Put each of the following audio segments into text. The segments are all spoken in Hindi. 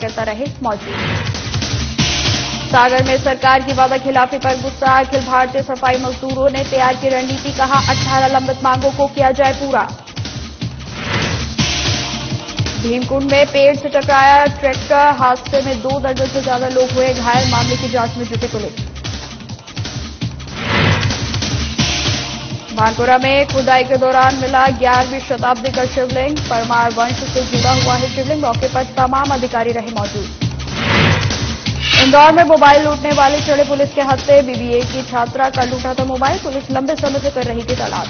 कार्यकर्ता रहे मौजूद। सागर में सरकार की वादा खिलाफी पर गुस्सा, अखिल भारतीय सफाई मजदूरों ने तैयार की रणनीति, कहा 18 लंबित मांगों को किया जाए पूरा। भीमकुंड में पेड़ से टकराया ट्रैक्टर, हादसे में 2 दर्जन से ज्यादा लोग हुए घायल, मामले की जांच में जुटी पुलिस। भानपुरा में खुदाई के दौरान मिला 11वीं शताब्दी का शिवलिंग, परमार वंश से जुड़ा हुआ है शिवलिंग, मौके पर तमाम अधिकारी रहे मौजूद। इंदौर में मोबाइल लूटने वाले चढ़े पुलिस के हत्थे, बीबीए की छात्रा का लूटा था मोबाइल, पुलिस लंबे समय से कर रही थी तलाश।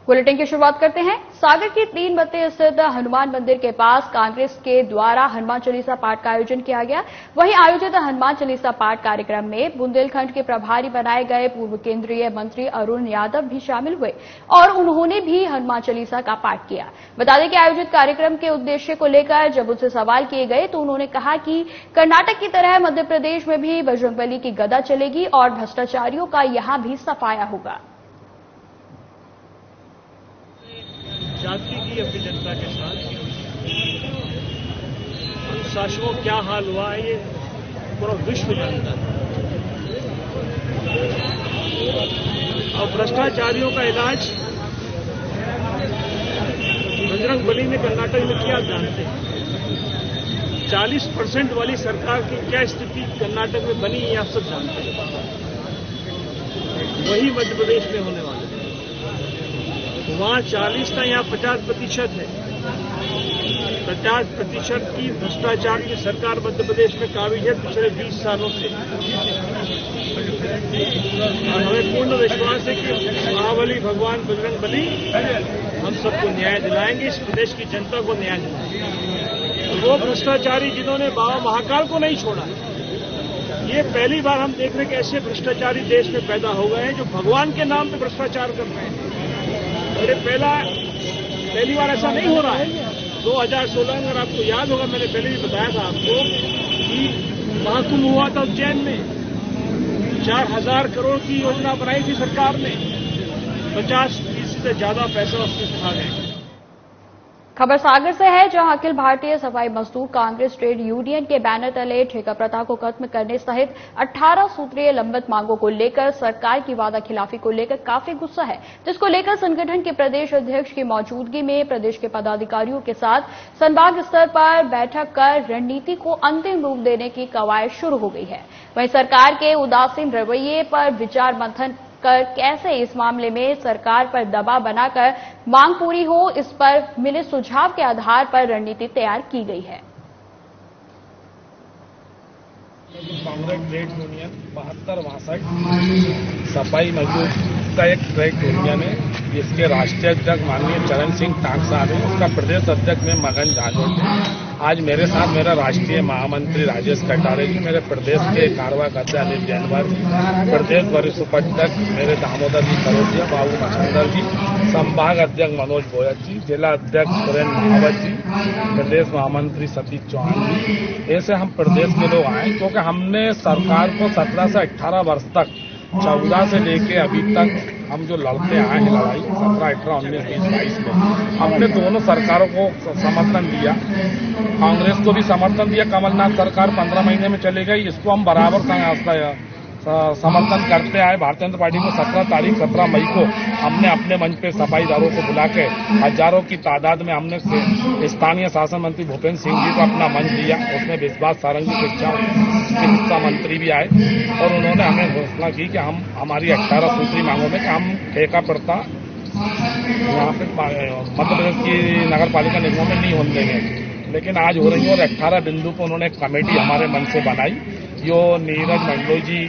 बुलेटिन की शुरुआत करते हैं। सागर की 3 बत्ती स्थित हनुमान मंदिर के पास कांग्रेस के द्वारा हनुमान चालीसा पाठ का आयोजन किया गया। वहीं आयोजित हनुमान चालीसा पाठ कार्यक्रम में बुंदेलखंड के प्रभारी बनाए गए पूर्व केंद्रीय मंत्री अरुण यादव भी शामिल हुए और उन्होंने भी हनुमान चालीसा का पाठ किया। बता दें कि आयोजित कार्यक्रम के उद्देश्य को लेकर जब उनसे सवाल किए गए तो उन्होंने कहा कि कर्नाटक की तरह मध्य प्रदेश में भी बजरंगबली की गदा चलेगी और भ्रष्टाचारियों का यहां भी सफाया होगा। जाति की अपनी जनता के साथ अनुशासनों क्या हाल हुआ है ये पूरा विश्व जानता है। और भ्रष्टाचारियों का इलाज बजरंगबली ने कर्नाटक में किया जानते हैं। 40% वाली सरकार की क्या स्थिति कर्नाटक में बनी ये आप सब जानते हैं। वही मध्य प्रदेश में होने वाला है। वहां 40 था, यहाँ 50% है। 50% की भ्रष्टाचार की सरकार मध्य प्रदेश में काबिज है पिछले 20 सालों से। और हमें पूर्ण विश्वास है कि महाबली भगवान बजरंगबली हम सबको न्याय दिलाएंगे, इस प्रदेश की जनता को न्याय दिलाएंगे। वो भ्रष्टाचारी जिन्होंने बाबा महाकाल को नहीं छोड़ा, ये पहली बार हम देख रहे हैं कि ऐसे भ्रष्टाचारी देश में पैदा हो गए हैं जो भगवान के नाम पे भ्रष्टाचार कर रहे हैं। और ये पहली बार ऐसा नहीं हो रहा है। 2016 में अगर आपको याद होगा, मैंने पहले भी बताया था आपको कि महाकुंभ हुआ था उज्जैन में। 4000 करोड़ की योजना बनाई थी सरकार ने, 50% से ज्यादा पैसा उसमें खा गए। खबर सागर से है, जहां अखिल भारतीय सफाई मजदूर कांग्रेस ट्रेड यूनियन के बैनर तले ठेका प्रथा को खत्म करने सहित 18 सूत्रीय लंबित मांगों को लेकर सरकार की वादा खिलाफी को लेकर काफी गुस्सा है, जिसको लेकर संगठन के प्रदेश अध्यक्ष की मौजूदगी में प्रदेश के पदाधिकारियों के साथ संभाग स्तर पर बैठक कर रणनीति को अंतिम रूप देने की कवायद शुरू हो गई है। वहीं सरकार के उदासीन रवैये पर विचार मंथन कर कैसे इस मामले में सरकार पर दबाव बनाकर मांग पूरी हो, इस पर मिले सुझाव के आधार पर रणनीति तैयार की गई है। कांग्रेस ट्रेड यूनियन 72-62 सफाई मजदूर का एक ट्रेड यूनियन है, जिसके राष्ट्रीय अध्यक्ष माननीय चरण सिंह टांग साहब हैं। उसका प्रदेश अध्यक्ष में मगन झाजोट है। आज मेरे साथ मेरा राष्ट्रीय महामंत्री राजेश कटारे जी, मेरे प्रदेश के कारवा अध्यक्ष अनिल जैनवर जी, प्रदेश वरिष्ठ उपाध्यक्ष मेरे दामोदर जी करोजिया, बाबू मछंदर जी, संभाग अध्यक्ष मनोज गोयल जी, जिला अध्यक्ष सुरेंद्र महावत जी, प्रदेश महामंत्री सतीश चौहान जी, ऐसे हम प्रदेश के लोग आए क्योंकि हमने सरकार को 17 से 18 वर्ष तक 14 से लेके अभी तक हम जो लड़ते आए हैं लड़ाई 17, 18, 19, 20, 22 में हमने दोनों सरकारों को समर्थन दिया। कांग्रेस को भी समर्थन दिया। कमलनाथ सरकार 15 महीने में चली गई, इसको हम बराबर समर्थन करते आए। भारतीय जनता पार्टी को 17 मई को हमने अपने मंच पे सफाईदारों को बुला के हजारों की तादाद में हमने स्थानीय शासन मंत्री भूपेंद्र सिंह जी को अपना मंच दिया। उसमें विश्वास सारंगी चिकित्सा मंत्री भी आए और उन्होंने हमें घोषणा की कि हम हमारी 18 सूत्री मांगों में कि हम ठेका प्रथा यहाँ पे मध्य प्रदेश की नगर पालिका निगमों में नहीं होने देंगे, लेकिन आज हो रही है। और 18 बिंदु पर उन्होंने एक कमेटी हमारे मन से बनाई, जो नीरज मंडलोई जी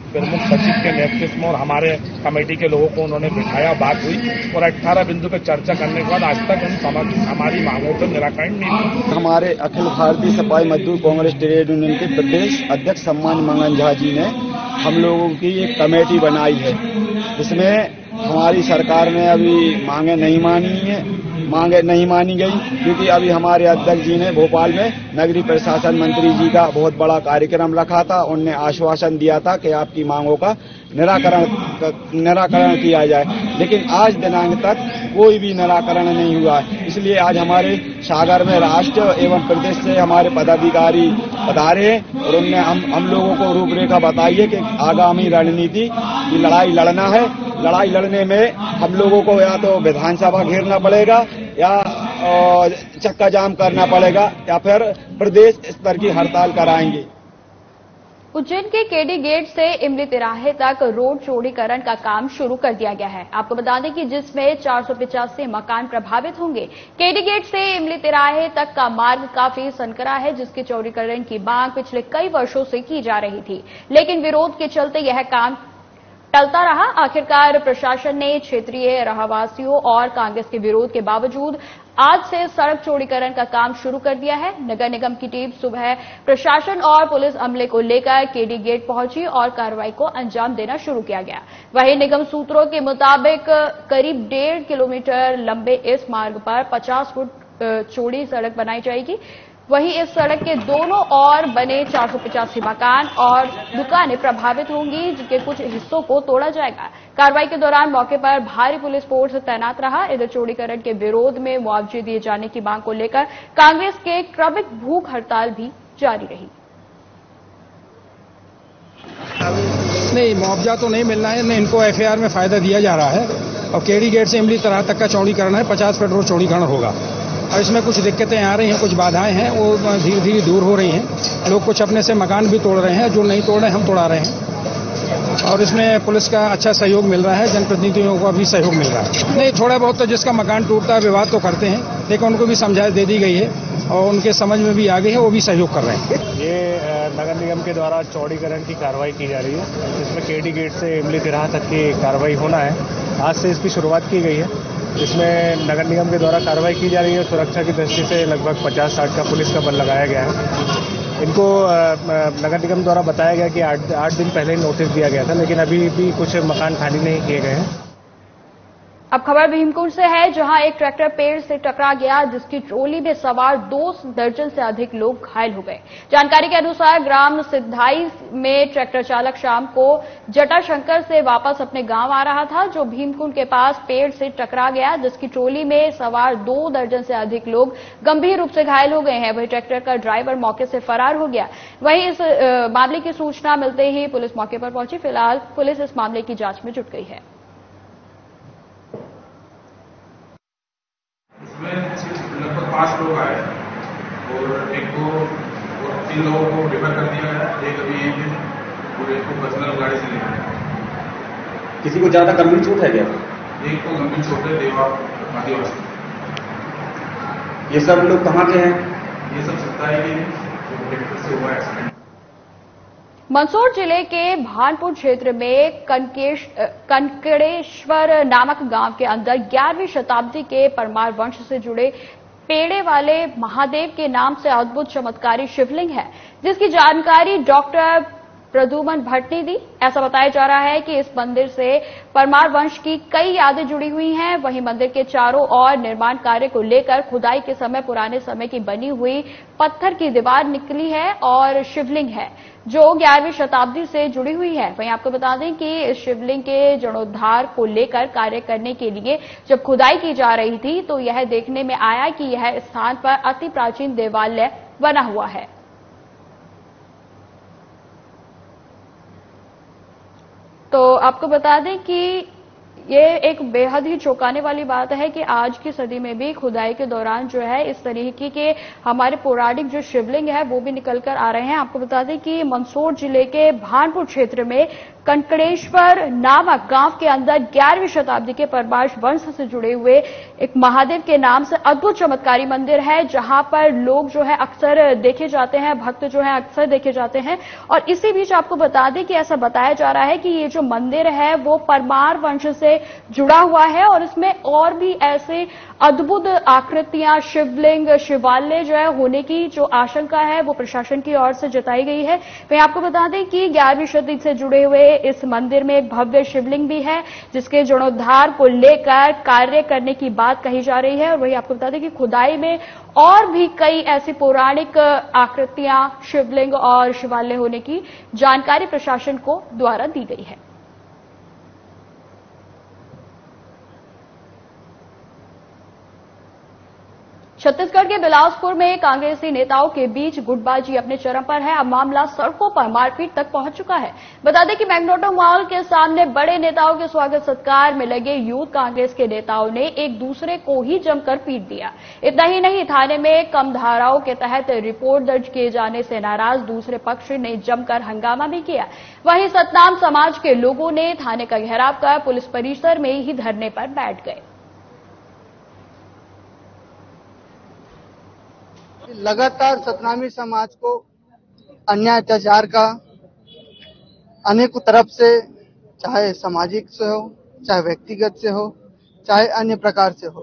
प्रमुख सचिव के नेतृत्व में और हमारे कमेटी के लोगों को उन्होंने बिठाया, बात हुई और 18 बिंदु पर चर्चा करने के बाद आज तक हमारी मांगों पर निराकरण नहीं हुआ। हमारे अखिल भारतीय सफाई मजदूर कांग्रेस ट्रेड यूनियन के प्रदेश अध्यक्ष सम्मान मंगन झा जी ने हम लोगों की एक कमेटी बनाई है, जिसमें हमारी सरकार ने अभी मांगे नहीं मानी गई, क्योंकि अभी हमारे अध्यक्ष जी ने भोपाल में नगरीय प्रशासन मंत्री जी का बहुत बड़ा कार्यक्रम रखा था। उनने आश्वासन दिया था कि आपकी मांगों का निराकरण किया जाए, लेकिन आज दिनांक तक कोई भी निराकरण नहीं हुआ है। इसलिए आज हमारे सागर में राष्ट्र एवं प्रदेश से हमारे पदाधिकारी पधारे हैं और उनने हम लोगों को रूपरेखा बताई है कि आगामी रणनीति की लड़ाई लड़ना है। लड़ाई लड़ने में हम लोगों को या तो विधानसभा घेरना पड़ेगा या चक्का जाम करना पड़ेगा या फिर प्रदेश स्तर की हड़ताल कराएंगे। उज्जैन के केडी गेट से इमली तिराहे तक रोड चौड़ीकरण का काम शुरू कर दिया गया है। आपको बता दें कि जिसमें 485 मकान प्रभावित होंगे। केडी गेट से इमली तिराहे तक का मार्ग काफी संकरा है, जिसके चौड़ीकरण की मांग पिछले कई वर्षों से की जा रही थी, लेकिन विरोध के चलते यह काम टलता रहा। आखिरकार प्रशासन ने क्षेत्रीय रहवासियों और कांग्रेस के विरोध के बावजूद आज से सड़क चौड़ीकरण का काम शुरू कर दिया है। नगर निगम की टीम सुबह प्रशासन और पुलिस अमले को लेकर केडी गेट पहुंची और कार्रवाई को अंजाम देना शुरू किया गया। वहीं निगम सूत्रों के मुताबिक करीब 1.5 किलोमीटर लंबे इस मार्ग पर 50 फुट चौड़ी सड़क बनाई जाएगी। वहीं इस सड़क के दोनों ओर बने 485 मकान और दुकानें प्रभावित होंगी, जिनके कुछ हिस्सों को तोड़ा जाएगा। कार्रवाई के दौरान मौके पर भारी पुलिस फोर्स तैनात रहा। इधर चौड़ीकरण के विरोध में मुआवजे दिए जाने की मांग को लेकर कांग्रेस के क्रमिक भूख हड़ताल भी जारी रही। नहीं, मुआवजा तो नहीं मिलना है, नहीं इनको एफआईआर में फायदा दिया जा रहा है और केडी गेट से इमली तिराहा तक का चौड़ीकरण है। 50 फीट रोड चौड़ीकरण होगा और इसमें कुछ दिक्कतें आ रही हैं, कुछ बाधाएं हैं, वो धीरे धीरे दूर हो रही हैं। लोग कुछ अपने से मकान भी तोड़ रहे हैं, जो नहीं तोड़ रहे हैं हम तोड़ा रहे हैं और इसमें पुलिस का अच्छा सहयोग मिल रहा है, जनप्रतिनिधियों को भी सहयोग मिल रहा है। नहीं, थोड़ा बहुत तो जिसका मकान टूटता है विवाद तो करते हैं, लेकिन उनको भी समझाइश दे दी गई है और उनके समझ में भी आ गई है, वो भी सहयोग कर रहे हैं। ये नगर निगम के द्वारा चौड़ीकरण की कार्रवाई की जा रही है, जिसमें केडी गेट से इमली तिराहा तक की कार्रवाई होना है। आज से इसकी शुरुआत की गई है। इसमें नगर निगम के द्वारा कार्रवाई की जा रही है। सुरक्षा की दृष्टि से लगभग 50-60 का पुलिस का बल लगाया गया है। इनको नगर निगम द्वारा बताया गया कि 8 दिन पहले नोटिस दिया गया था, लेकिन अभी भी कुछ मकान खाली नहीं किए गए हैं। अब खबर भीमकुंड से है, जहां एक ट्रैक्टर पेड़ से टकरा गया, जिसकी ट्रॉली में सवार 2 दर्जन से अधिक लोग घायल हो गए। जानकारी के अनुसार ग्राम सिद्धाई में ट्रैक्टर चालक शाम को जटाशंकर से वापस अपने गांव आ रहा था, जो भीमकुंड के पास पेड़ से टकरा गया, जिसकी ट्रॉली में सवार 2 दर्जन से अधिक लोग गंभीर रूप से घायल हो गए हैं। वहीं ट्रैक्टर का ड्राइवर मौके से फरार हो गया। वहीं इस मामले की सूचना मिलते ही पुलिस मौके पर पहुंची। फिलहाल पुलिस इस मामले की जांच में जुट गई है। लगभग 5 लोग आए और एक को 3 लोगों को रेफर कर दिया गया, एक अभी एक दिन और एक को पर्सनल गाड़ी से लिया गया। किसी को ज्यादा गंभीर चोट है क्या? एक को गंभीर चोट है, देवा आदिवासी। ये सब लोग कहाँ के हैं? ये सब सत्ताई के जो ट्रैक्टर से हुआ एक्सीडेंट। मंदसौर जिले के भानपुर क्षेत्र में कनकड़ेश्वर नामक गांव के अंदर 11वीं शताब्दी के परमार वंश से जुड़े पेड़े वाले महादेव के नाम से अद्भुत चमत्कारी शिवलिंग है, जिसकी जानकारी डॉक्टर प्रदुमन भट्ट ने दी। ऐसा बताया जा रहा है कि इस मंदिर से परमार वंश की कई यादें जुड़ी हुई हैं। वहीं मंदिर के चारों ओर निर्माण कार्य को लेकर खुदाई के समय पुराने समय की बनी हुई पत्थर की दीवार निकली है और शिवलिंग है, जो 11वीं शताब्दी से जुड़ी हुई है। वहीं आपको बता दें कि इस शिवलिंग के जीर्णोद्धार को लेकर कार्य करने के लिए जब खुदाई की जा रही थी, तो यह देखने में आया कि यह स्थान पर अति प्राचीन देवालय बना हुआ है। तो आपको बता दें कि ये एक बेहद ही चौंकाने वाली बात है कि आज की सदी में भी खुदाई के दौरान जो है इस तरीके के हमारे पौराणिक जो शिवलिंग है वो भी निकलकर आ रहे हैं। आपको बता दें कि मंदसौर जिले के भानपुर क्षेत्र में कनकड़ेश्वर नामक गांव के अंदर 11वीं शताब्दी के परमार वंश से जुड़े हुए एक महादेव के नाम से अद्भुत चमत्कारी मंदिर है, जहां पर लोग जो है अक्सर देखे जाते हैं, भक्त जो है अक्सर देखे जाते हैं। और इसी बीच आपको बता दें कि ऐसा बताया जा रहा है कि ये जो मंदिर है वो परमार वंश से जुड़ा हुआ है और इसमें और भी ऐसे अद्भुत आकृतियां, शिवलिंग, शिवालय जो है होने की जो आशंका है वो प्रशासन की ओर से जताई गई है। वहीं आपको बता दें कि 11वीं शताब्दी से जुड़े हुए इस मंदिर में एक भव्य शिवलिंग भी है, जिसके जीर्णोद्धार को लेकर कार्य करने की बात कही जा रही है। और वहीं आपको बता दें कि खुदाई में और भी कई ऐसी पौराणिक आकृतियां, शिवलिंग और शिवालय होने की जानकारी प्रशासन को द्वारा दी गई है। छत्तीसगढ़ के बिलासपुर में कांग्रेसी नेताओं के बीच गुटबाजी अपने चरम पर है। अब मामला सड़कों पर मारपीट तक पहुंच चुका है। बता दें कि मैग्नेटो मॉल के सामने बड़े नेताओं के स्वागत सत्कार में लगे यूथ कांग्रेस के नेताओं ने एक दूसरे को ही जमकर पीट दिया। इतना ही नहीं, थाने में कम धाराओं के तहत रिपोर्ट दर्ज किए जाने से नाराज दूसरे पक्ष ने जमकर हंगामा भी किया। वहीं सतनाम समाज के लोगों ने थाने का घेराव कर पुलिस परिसर में ही धरने पर बैठ गए। लगातार सतनामी समाज को अन्याय अत्याचार का अनेकों तरफ से, चाहे सामाजिक से हो, चाहे व्यक्तिगत से हो, चाहे अन्य प्रकार से हो,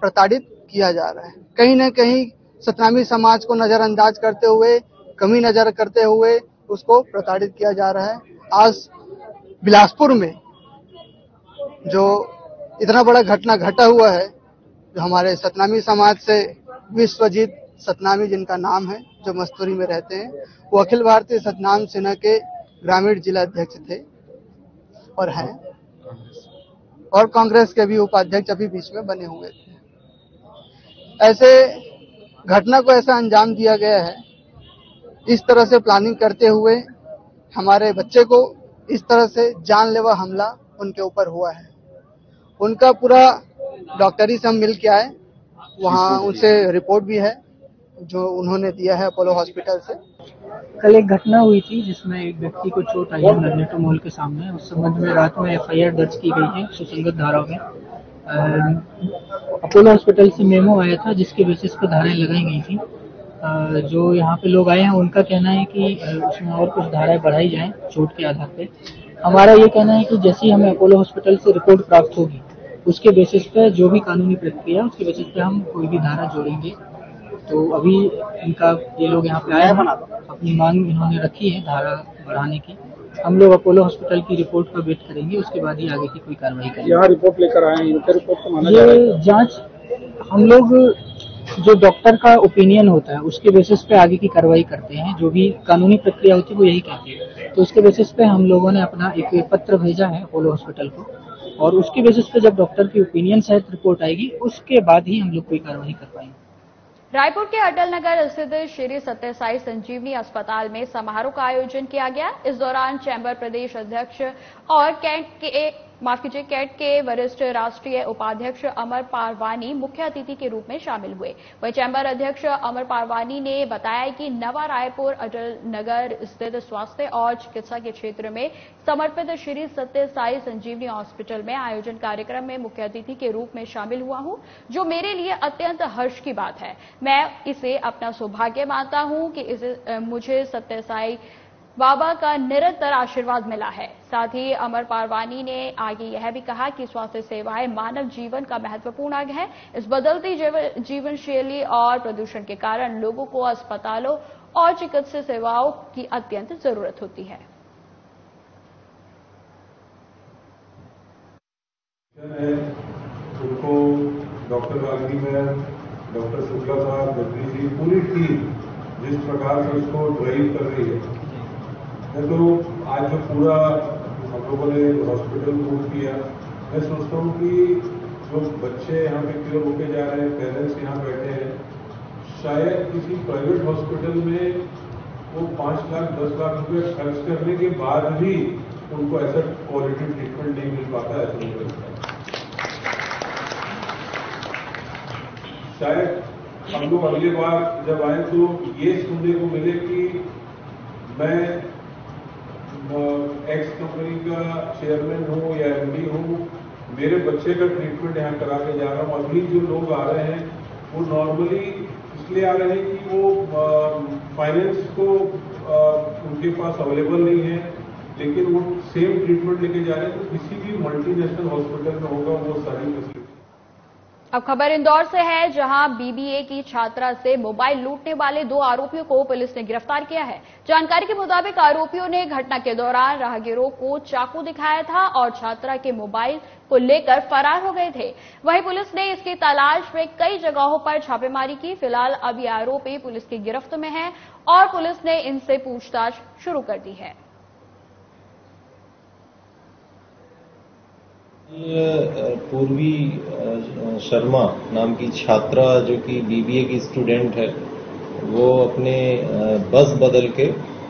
प्रताड़ित किया जा रहा है। कहीं न कहीं सतनामी समाज को नजरअंदाज करते हुए, कमी नजर करते हुए उसको प्रताड़ित किया जा रहा है। आज बिलासपुर में जो इतना बड़ा घटना घटा हुआ है, जो हमारे सतनामी समाज से विश्वजीत सतनामी जिनका नाम है, जो मस्तूरी में रहते हैं, वो अखिल भारतीय सतनाम सेना के ग्रामीण जिला अध्यक्ष थे और हैं, और कांग्रेस के भी उपाध्यक्ष अभी बीच में बने हुए थे। ऐसे घटना को ऐसा अंजाम दिया गया है, इस तरह से प्लानिंग करते हुए हमारे बच्चे को इस तरह से जानलेवा हमला उनके ऊपर हुआ है। उनका पूरा डॉक्टरी से हम मिल के आए, वहाँ उनसे रिपोर्ट भी है जो उन्होंने दिया है अपोलो हॉस्पिटल से। कल एक घटना हुई थी जिसमें एक व्यक्ति को चोट आई है मैग्नेटो मॉल के सामने। उस संबंध में रात में एफआईआर दर्ज की गई है सुसंगत धाराओं में। अपोलो हॉस्पिटल से मेमो आया था जिसके बेसिस पर धाराएं लगाई गई थी। जो यहाँ पे लोग आए हैं उनका कहना है कि उसमें और कुछ धाराएं बढ़ाई जाएं चोट के आधार पे। हमारा ये कहना है कि जैसे ही हमें अपोलो हॉस्पिटल से रिपोर्ट प्राप्त होगी उसके बेसिस पे जो भी कानूनी प्रक्रिया है उसके बेसिस पे हम कोई भी धारा जोड़ेंगे। तो अभी इनका ये लोग यहाँ पे आए हैं, अपनी मांग इन्होंने रखी है धारा बढ़ाने की। हम लोग अपोलो हॉस्पिटल की रिपोर्ट का वेट करेंगे, उसके बाद ही आगे की कोई कार्रवाई करेंगे। यहाँ रिपोर्ट लेकर आए हैं, इनका रिपोर्ट तो माना ये जांच हम लोग जो डॉक्टर का ओपिनियन होता है उसके बेसिस पे आगे की कार्रवाई करते हैं। जो भी कानूनी प्रक्रिया होती है वो यही कहती है। तो उसके बेसिस पे हम लोगों ने अपना एक पत्र भेजा है अपोलो हॉस्पिटल को, और उसके बेसिस पे जब डॉक्टर की ओपिनियन सहित रिपोर्ट आएगी उसके बाद ही हम लोग कोई कार्रवाई कर पाएंगे। रायपुर के अटल नगर स्थित श्री सत्य साई संजीवनी अस्पताल में समारोह का आयोजन किया गया। इस दौरान चैंबर प्रदेश अध्यक्ष और कैट के वरिष्ठ राष्ट्रीय उपाध्यक्ष अमर पारवानी मुख्य अतिथि के रूप में शामिल हुए। वहीं चैंबर अध्यक्ष अमर पारवानी ने बताया कि नवा रायपुर अटल नगर स्थित स्वास्थ्य और चिकित्सा के क्षेत्र में समर्पित श्री सत्य साई संजीवनी हॉस्पिटल में आयोजन कार्यक्रम में मुख्य अतिथि के रूप में शामिल हुआ हूं, जो मेरे लिए अत्यंत हर्ष की बात है। मैं इसे अपना सौभाग्य मानता हूं कि मुझे सत्य साई बाबा का निरंतर आशीर्वाद मिला है। साथ ही अमर पारवानी ने आगे यह भी कहा कि स्वास्थ्य सेवाएं मानव जीवन का महत्वपूर्ण अंग है। इस बदलती जीवन शैली और प्रदूषण के कारण लोगों को अस्पतालों और चिकित्सा सेवाओं की अत्यंत जरूरत होती है। उनको डॉक्टर रागी मैम, डॉक्टर शुक्ला साहब, बद्री जी, पूरी टीम जिस प्रकार से उसको ड्राइव कर रही है, तो आज जो पूरा हम लोगों ने हॉस्पिटल मूव किया, मैं सोचता हूँ कि जो बच्चे यहाँ पे क्योर होके जा रहे हैं, पेरेंट्स यहाँ बैठे हैं, शायद किसी प्राइवेट हॉस्पिटल में वो 5 लाख 10 लाख रुपए खर्च करने के बाद भी उनको ऐसा क्वालिटी ट्रीटमेंट नहीं मिल पाता है। ऐसा मुझे लगता है शायद हम लोग अगली बार जब आए तो ये सुनने को मिले कि मैं एक्स कंपनी का चेयरमैन हूँ या एमडी हूँ, मेरे बच्चे का ट्रीटमेंट यहाँ करा के जा रहा हूँ। अभी जो लोग आ रहे हैं वो नॉर्मली इसलिए आ रहे हैं कि वो फाइनेंस को उनके पास अवेलेबल नहीं है, लेकिन वो सेम ट्रीटमेंट लेके जा रहे हैं। तो किसी भी मल्टीनेशनल हॉस्पिटल में होगा वो सारी फैसिलिटी। अब खबर इंदौर से है, जहां बीबीए की छात्रा से मोबाइल लूटने वाले 2 आरोपियों को पुलिस ने गिरफ्तार किया है। जानकारी के मुताबिक आरोपियों ने घटना के दौरान राहगीरों को चाकू दिखाया था और छात्रा के मोबाइल को लेकर फरार हो गए थे। वहीं पुलिस ने इसकी तलाश में कई जगहों पर छापेमारी की। फिलहाल अब ये आरोपी पुलिस की गिरफ्त में हैं और पुलिस ने इनसे पूछताछ शुरू कर दी है। पूर्वी शर्मा नाम की छात्रा जो कि बीबीए की स्टूडेंट है, वो अपने बस बदल के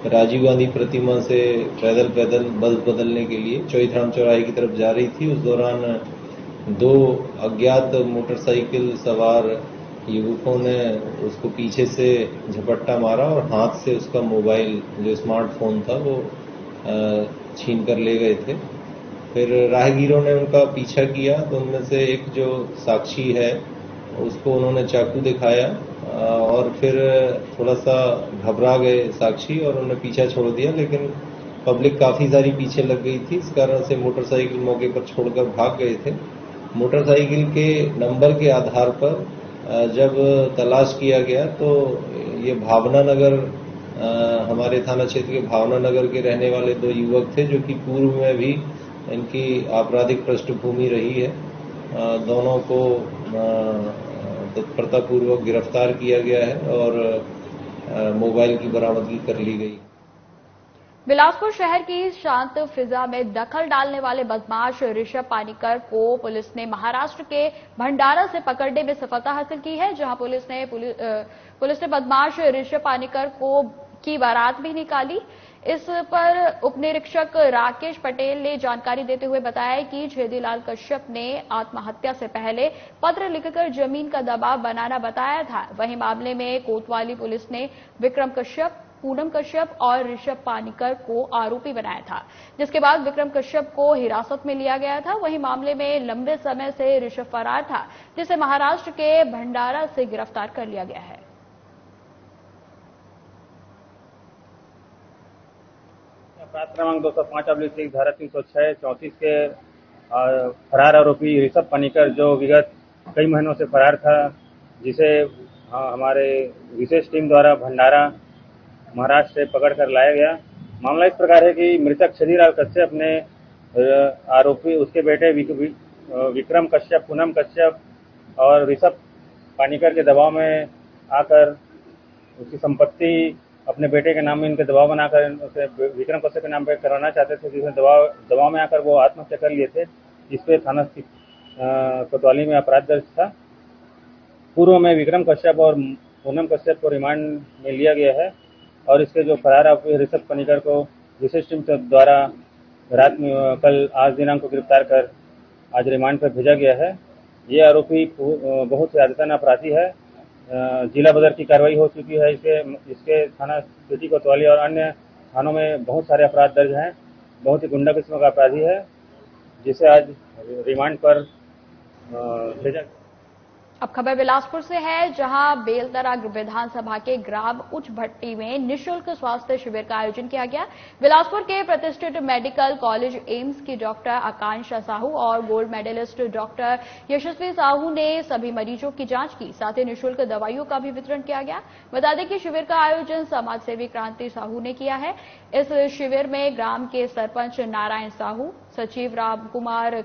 राजीव गांधी प्रतिमा से पैदल बस बदलने के लिए चौथराम चौराहे की तरफ जा रही थी। उस दौरान दो अज्ञात मोटरसाइकिल सवार युवकों ने उसको पीछे से झपट्टा मारा और हाथ से उसका मोबाइल जो स्मार्टफोन था वो छीन कर ले गए थे। फिर राहगीरों ने उनका पीछा किया तो उनमें से एक जो साक्षी है उसको उन्होंने चाकू दिखाया और फिर थोड़ा सा घबरा गए साक्षी और उन्होंने पीछा छोड़ दिया, लेकिन पब्लिक काफी सारी पीछे लग गई थी, इस कारण से मोटरसाइकिल मौके पर छोड़कर भाग गए थे। मोटरसाइकिल के नंबर के आधार पर जब तलाश किया गया तो ये भावना नगर हमारे थाना क्षेत्र के भावना नगर के रहने वाले दो युवक थे जो कि पूर्व में भी इनकी आपराधिक पृष्ठभूमि रही है। दोनों को तत्परतापूर्वक गिरफ्तार किया गया है और मोबाइल की बरामदगी कर ली गई। बिलासपुर शहर की शांत फिजा में दखल डालने वाले बदमाश ऋषभ पानीकर को पुलिस ने महाराष्ट्र के भंडारा से पकड़ने में सफलता हासिल की है, जहां पुलिस ने बदमाश ऋषभ पानीकर की बारात भी निकाली। इस पर उपनिरीक्षक राकेश पटेल ने जानकारी देते हुए बताया कि छेदीलाल कश्यप ने आत्महत्या से पहले पत्र लिखकर जमीन का दबाव बनाना बताया था। वहीं मामले में कोतवाली पुलिस ने विक्रम कश्यप, पूनम कश्यप और ऋषभ पानीकर को आरोपी बनाया था, जिसके बाद विक्रम कश्यप को हिरासत में लिया गया था। वहीं मामले में लंबे समय से ऋषभ फरार था, जिसे महाराष्ट्र के भंडारा से गिरफ्तार कर लिया गया है। अपराध क्रमांक 205/6 धारा 306/34 के फरार आरोपी ऋषभ पानीकर जो विगत कई महीनों से फरार था, जिसे हमारे विशेष टीम द्वारा भंडारा महाराष्ट्र से पकड़ कर लाया गया। मामला इस प्रकार है कि मृतक छेदीलाल कश्यप ने आरोपी उसके बेटे विक्रम कश्यप, पूनम कश्यप और ऋषभ पानीकर के दबाव में आकर उसकी संपत्ति अपने बेटे के नाम में इनके दबाव बनाकर उसे विक्रम कश्यप के नाम पर करवाना चाहते थे, जिसमें दबाव में आकर वो आत्महत्या कर लिए थे, जिसपे थाना कोतवाली में अपराध दर्ज था। पूर्व में विक्रम कश्यप और पूनम कश्यप को रिमांड में लिया गया है और इसके जो फरार आरोपी ऋषभ पानीकर को विशेष टीम द्वारा रात में कल आज दिनांक को गिरफ्तार कर आज रिमांड पर भेजा गया है। ये आरोपी बहुत ही आदतन अपराधी है। जिला बदर की कार्रवाई हो चुकी है। इसके थाना सिटी कोतवाली और अन्य थानों में बहुत सारे अपराध दर्ज हैं। बहुत ही गुंडा किस्म का अपराधी है, जिसे आज रिमांड पर भेजा। अब खबर बिलासपुर से है, जहां बेलतरा विधानसभा के ग्राम उच्च भट्टी में निःशुल्क स्वास्थ्य शिविर का आयोजन किया गया। बिलासपुर के प्रतिष्ठित मेडिकल कॉलेज एम्स की डॉक्टर आकांक्षा साहू और गोल्ड मेडलिस्ट डॉक्टर यशस्वी साहू ने सभी मरीजों की जांच की, साथ ही निःशुल्क दवाइयों का भी वितरण किया गया। बता दें कि शिविर का आयोजन समाजसेवी क्रांति साहू ने किया है। इस शिविर में ग्राम के सरपंच नारायण साहू, सचिव रामकुमार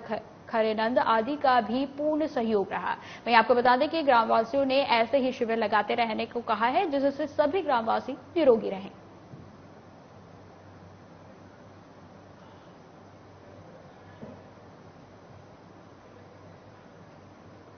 खरेनंद आदि का भी पूर्ण सहयोग रहा। वहीं आपको बता दें कि ग्रामवासियों ने ऐसे ही शिविर लगाते रहने को कहा है, जिससे सभी ग्रामवासी निरोगी रहें।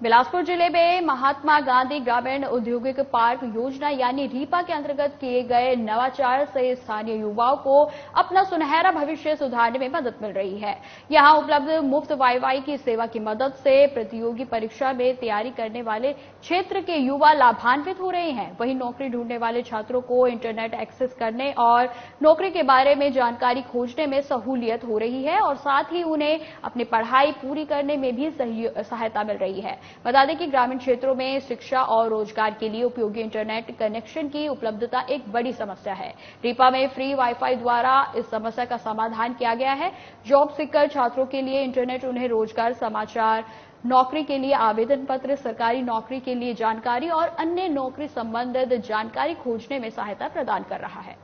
बिलासपुर जिले में महात्मा गांधी ग्रामीण औद्योगिक पार्क योजना यानी रीपा के अंतर्गत किए गए नवाचार से स्थानीय युवाओं को अपना सुनहरा भविष्य सुधारने में मदद मिल रही है। यहां उपलब्ध मुफ्त वाईफाई की सेवा की मदद से प्रतियोगी परीक्षा में तैयारी करने वाले क्षेत्र के युवा लाभान्वित हो रहे हैं। वहीं नौकरी ढूंढने वाले छात्रों को इंटरनेट एक्सेस करने और नौकरी के बारे में जानकारी खोजने में सहूलियत हो रही है और साथ ही उन्हें अपनी पढ़ाई पूरी करने में भी सहायता मिल रही है। बता दें कि ग्रामीण क्षेत्रों में शिक्षा और रोजगार के लिए उपयोगी इंटरनेट कनेक्शन की उपलब्धता एक बड़ी समस्या है। रीपा में फ्री वाईफाई द्वारा इस समस्या का समाधान किया गया है। जॉब सीकर छात्रों के लिए इंटरनेट उन्हें रोजगार समाचार, नौकरी के लिए आवेदन पत्र, सरकारी नौकरी के लिए जानकारी और अन्य नौकरी संबंधित जानकारी खोजने में सहायता प्रदान कर रहा है।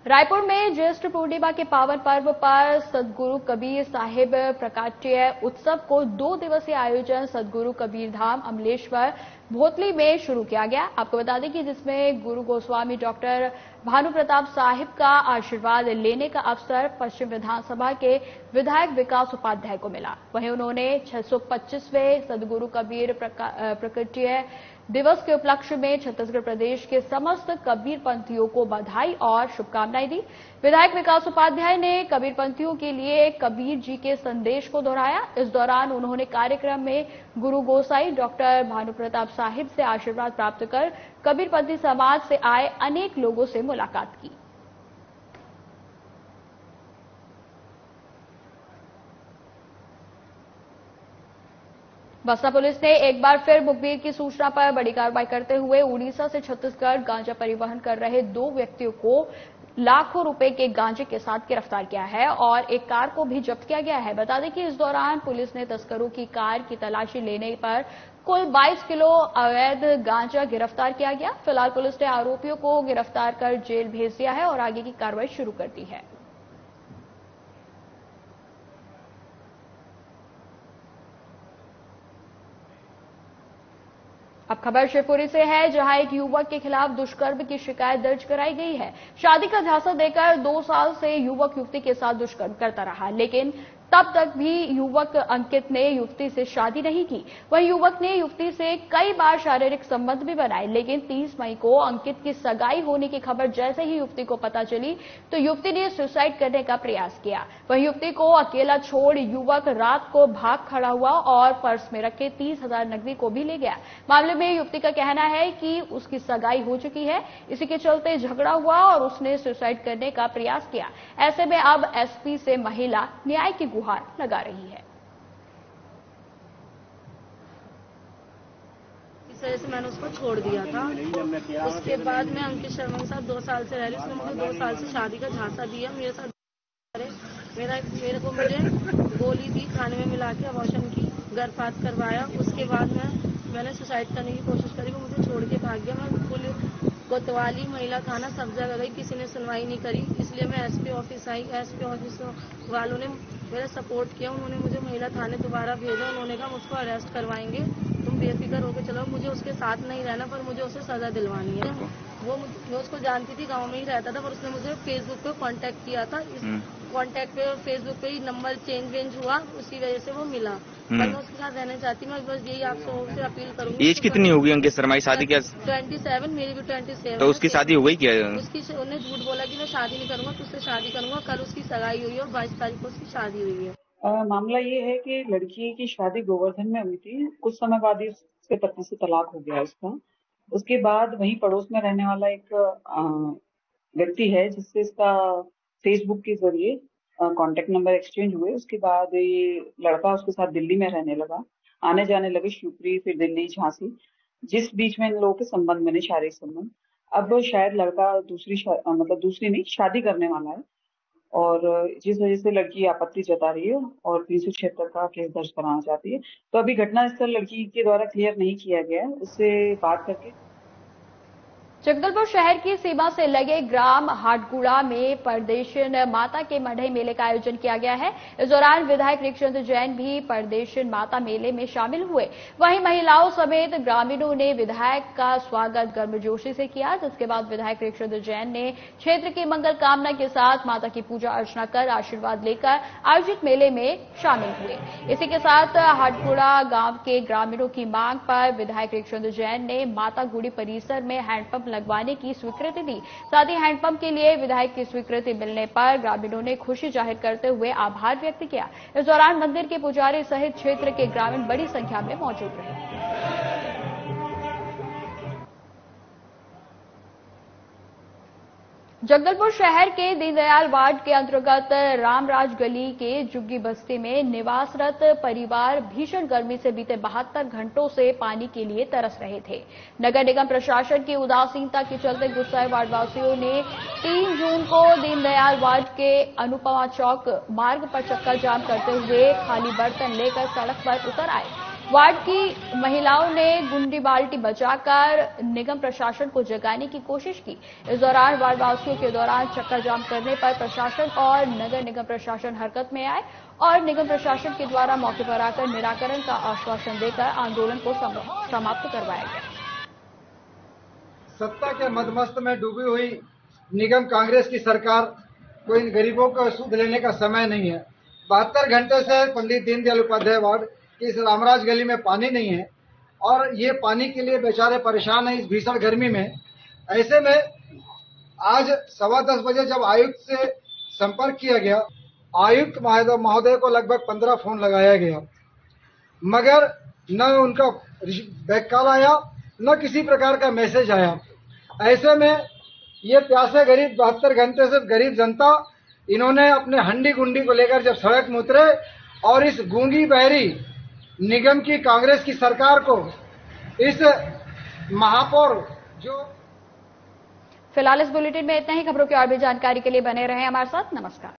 रायपुर में ज्येष्ठ पूर्णिमा के पावन पर्व पर सदगुरु कबीर साहिब प्रकाट्य उत्सव को 2 दिवसीय आयोजन सदगुरु कबीर धाम अमलेश्वर भोतली में शुरू किया गया। आपको बता दें कि जिसमें गुरु गोस्वामी डॉक्टर भानु प्रताप साहिब का आशीर्वाद लेने का अवसर पश्चिम विधानसभा के विधायक विकास उपाध्याय को मिला। वहीं उन्होंने 625वें सदगुरु कबीर प्रकाट्य दिवस के उपलक्ष्य में छत्तीसगढ़ प्रदेश के समस्त कबीर पंथियों को बधाई और शुभकामनाएं दी। विधायक विकास उपाध्याय ने कबीर पंथियों के लिए कबीर जी के संदेश को दोहराया। इस दौरान उन्होंने कार्यक्रम में गुरु गोसाई डॉक्टर भानु प्रताप साहिब से आशीर्वाद प्राप्त कर कबीर पंथी समाज से आए अनेक लोगों से मुलाकात की। बसना पुलिस ने एक बार फिर मुखबिर की सूचना पर बड़ी कार्रवाई करते हुए उड़ीसा से छत्तीसगढ़ गांजा परिवहन कर रहे 2 व्यक्तियों को लाखों रुपए के गांजे के साथ गिरफ्तार किया है और एक कार को भी जब्त किया गया है। बता दें कि इस दौरान पुलिस ने तस्करों की कार की तलाशी लेने पर कुल 22 किलो अवैध गांजा गिरफ्तार किया गया। फिलहाल पुलिस ने आरोपियों को गिरफ्तार कर जेल भेज दिया है और आगे की कार्रवाई शुरू कर दी है। अब खबर शिवपुरी से है, जहां एक युवक के खिलाफ दुष्कर्म की शिकायत दर्ज कराई गई है। शादी का झांसा देकर 2 साल से युवक युवती के साथ दुष्कर्म करता रहा, लेकिन तब तक भी युवक अंकित ने युवती से शादी नहीं की। वहीं युवक ने युवती से कई बार शारीरिक संबंध भी बनाए, लेकिन 30 मई को अंकित की सगाई होने की खबर जैसे ही युवती को पता चली तो युवती ने सुसाइड करने का प्रयास किया। वहीं युवती को अकेला छोड़ युवक रात को भाग खड़ा हुआ और पर्स में रखे 30,000 नकदी को भी ले गया। मामले में युवती का कहना है कि उसकी सगाई हो चुकी है, इसी के चलते झगड़ा हुआ और उसने सुसाइड करने का प्रयास किया। ऐसे में अब एसपी से महिला न्याय की गुहार लगा रही है। इस वजह से मैंने उसको छोड़ दिया था। उसके बाद मैं अंकित शर्मा के साथ 2 साल से रह रही। उसने मुझे 2 साल से शादी का झांसा दिया, मेरे साथ मेरे को मुझे गोली दी, खाने में मिला के अबॉर्शन की, गर्भपात करवाया। उसके बाद मैंने सुसाइड करने की कोशिश करी, वो मुझे छोड़ के भाग गया। मैं पुलिस कोतवाली महिला थाना सब जगह गई, किसी ने सुनवाई नहीं करी। इसलिए मैं एसपी ऑफिस आई। एसपी ऑफिस वालों ने मेरा सपोर्ट किया, उन्होंने मुझे महिला थाने दोबारा भेजा। उन्होंने कहा मुझको अरेस्ट करवाएंगे, तुम बेफिक्र होकर चलो। मुझे उसके साथ नहीं रहना, पर मुझे उसे सजा दिलवानी है। मैं उसको जानती थी, गांव में ही रहता था, पर उसने मुझे फेसबुक पे कांटेक्ट किया था। इस कांटेक्ट पे फेसबुक पे ही नंबर चेंज हुआ, उसी वजह से वो मिला। मैं उसके साथ रहना चाहती हूँ। मैं बस यही आपसे अपील करूंगी। एज कितनी होगी अंकित शर्मा की? शादी क्या? 27, मेरी भी 27। तो उसकी शादी हो गई क्या? उन्हें झूठ बोला कि मैं शादी नहीं करूंगा, तुझसे शादी करूंगा। कल उसकी सगाई हुई है और 22 तारीख को उसकी शादी हुई है। मामला ये है कि लड़की की शादी गोवर्धन में हुई थी। कुछ समय बाद ही उसके पति से तलाक हो गया उसका। उसके बाद वहीं पड़ोस में रहने वाला एक व्यक्ति है जिससे इसका फेसबुक के जरिए कांटेक्ट नंबर एक्सचेंज हुए। उसके बाद ये लड़का उसके साथ दिल्ली में रहने लगा, आने जाने लगे, शिवपुरी, फिर दिल्ली, झांसी, जिस बीच में इन लोगों के संबंध बने, शारीरिक संबंध। अब शायद लड़का दूसरी नहीं, शादी करने वाला है और जिस वजह से लड़की आपत्ति जता रही है और 376 का केस दर्ज कराना चाहती है। तो अभी घटनास्थल लड़की के द्वारा क्लियर नहीं किया गया है, उससे बात करके। जगदलपुर शहर की सीमा से लगे ग्राम हाटगुड़ा में परदेशन माता के मढ़ई मेले का आयोजन किया गया है। इस दौरान विधायक ऋषिचंद्र जैन भी परदेशन माता मेले में शामिल हुए। वहीं महिलाओं समेत ग्रामीणों ने विधायक का स्वागत गर्मजोशी से किया, जिसके बाद विधायक ऋषिचंद्र जैन ने क्षेत्र की मंगल कामना के साथ माता की पूजा अर्चना कर आशीर्वाद लेकर आयोजित मेले में शामिल हुए। इसी के साथ हाटगुड़ा गांव के ग्रामीणों की मांग पर विधायक ऋषिचंद्र जैन ने माता गुड़ी परिसर में हैंडपंप लगवाने की स्वीकृति दी। साथ ही हैंडपंप के लिए विधायक की स्वीकृति मिलने पर ग्रामीणों ने खुशी जाहिर करते हुए आभार व्यक्त किया। इस दौरान मंदिर के पुजारी सहित क्षेत्र के ग्रामीण बड़ी संख्या में मौजूद रहे। जगदलपुर शहर के दीनदयाल वार्ड के अंतर्गत रामराज गली के जुग्गी बस्ती में निवासरत परिवार भीषण गर्मी से बीते 72 घंटों से पानी के लिए तरस रहे थे। नगर निगम प्रशासन की उदासीनता के चलते गुस्साए वार्डवासियों ने 3 जून को दीनदयाल वार्ड के अनुपमा चौक मार्ग पर चक्का जाम करते हुए खाली बर्तन लेकर सड़क पर उतर आए। वार्ड की महिलाओं ने गुंडी बाल्टी बचाकर निगम प्रशासन को जगाने की कोशिश की। इस दौरान वार्ड वासियों के दौरान चक्का जाम करने पर प्रशासन और नगर निगम प्रशासन हरकत में आए और निगम प्रशासन के द्वारा मौके पर आकर निराकरण का आश्वासन देकर आंदोलन को समाप्त करवाया गया। सत्ता के मदमस्त में डूबी हुई निगम कांग्रेस की सरकार को इन गरीबों को सुध लेने का समय नहीं है। 72 घंटे से पंडित दीनदयाल उपाध्याय वार्ड की इस रामराज गली में पानी नहीं है और ये पानी के लिए बेचारे परेशान हैं इस भीषण गर्मी में। ऐसे में आज 10:15 बजे जब आयुक्त से संपर्क किया गया, आयुक्त महोदय को लगभग 15 फोन लगाया गया, मगर न उनका बैक कॉल आया न किसी प्रकार का मैसेज आया। ऐसे में ये प्यासे गरीब 72 घंटे से गरीब जनता इन्होंने अपने हंडी गुंडी को लेकर जब सड़क में उतरे और इस गूंगी बहरी निगम की कांग्रेस की सरकार को इस महापौर जो फिलहाल इस बुलेटिन में इतना ही। खबरों की और भी जानकारी के लिए बने रहें हमारे साथ। नमस्कार।